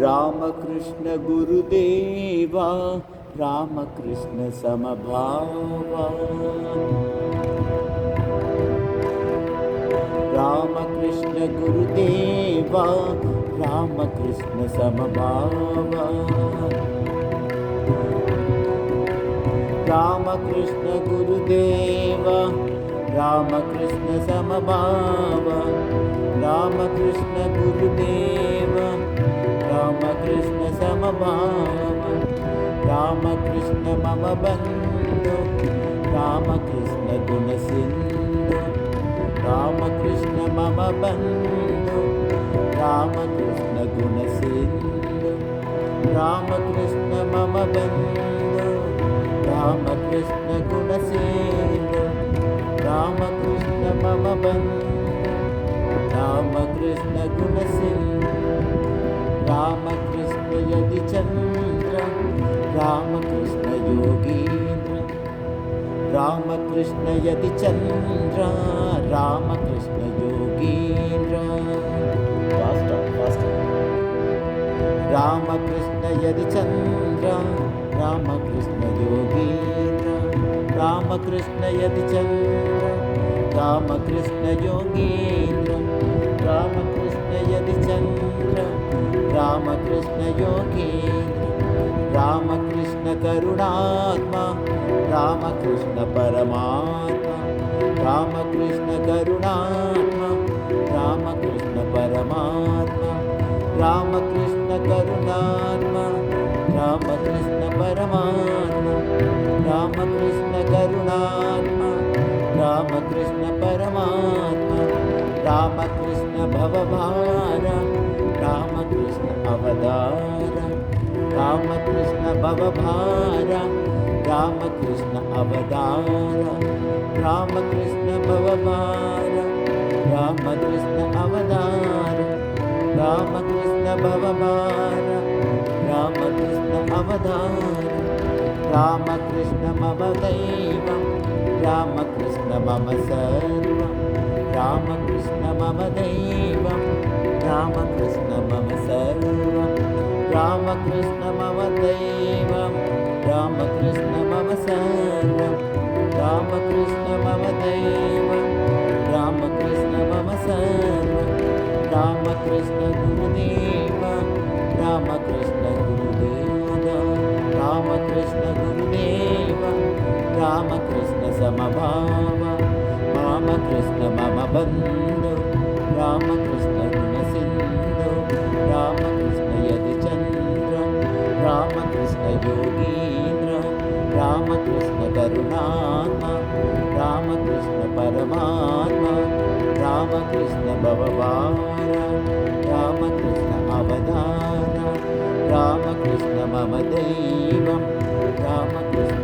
रामकृष्ण गुरुदेवा रामकृष्ण समभावा रामकृष्ण गुरुदेवा रामकृष्ण समभावा रामकृष्ण गुरुदेवा रामकृष्ण समभावा रामकृष्ण गुरुदेवा रामकृष्ण समभावा रामकृष्ण मम बन्धु रामकृष्ण गुणसिन्धु रामकृष्ण मम बन्धु रामकृष्ण गुणसिन्धु रामकृष्ण मम बन्धु रामकृष्ण गुणसिन्धु रामकृष्ण मम बन्धु रामकृष्ण गुणसिन्धु रामकृष्ण यदि चन्द्र रामकृष्ण योगीन्द्र रामकृष्ण यदि चन्द्र रामकृष्ण योगीन्द्र रामकृष्ण यदि चन्द्र रामकृष्ण योगीन्द्र रामकृष्ण यदि चन्द्र रामकृष्ण योगीन्द्र रामकृष्ण यदि चन्द्र रामकृष्ण योगीन्द्र रामकृष्ण करुणात्मा रामकृष्ण परमात्मा रामकृष्ण करुणात्मा रामकृष्ण परमात्मा रामकृष्ण करुणात्मा रामकृष्ण परमात्मा रामकृष्ण करुणात्मा रामकृष्ण परमात्मा रामकृष्ण भवभार रामकृष्ण अवतार रामकृष्ण भवभार रामकृष्ण अवतार रामकृष्ण भवभार रामकृष्ण अवतार रामकृष्ण भवभार रामकृष्ण अवतार रामकृष्ण मम दैवं रामकृष्ण मम सर्वं रामकृष्ण मम दैवं रामकृष्ण मम सर्वं रामकृष्ण मम दैवं रामकृष्ण मम सर्वं रामकृष्ण मम दैवं रामकृष्ण मम सर्वं रामकृष्ण गुरुदेव रामकृष्ण गुरुदेव रामकृष्ण गुरुदेव रामकृष्ण समभाव रामकृष्ण मम बन्धु रामकृष्ण गुणसिन्धु रामकृष्ण यदि चन्द्र रामकृष्ण योगीन्द्र रामकृष्ण करुणात्मा रामकृष्ण परमात्मा रामकृष्ण भवभार रामकृष्ण अवतार रामकृष्ण मम दैवं रामकृष्ण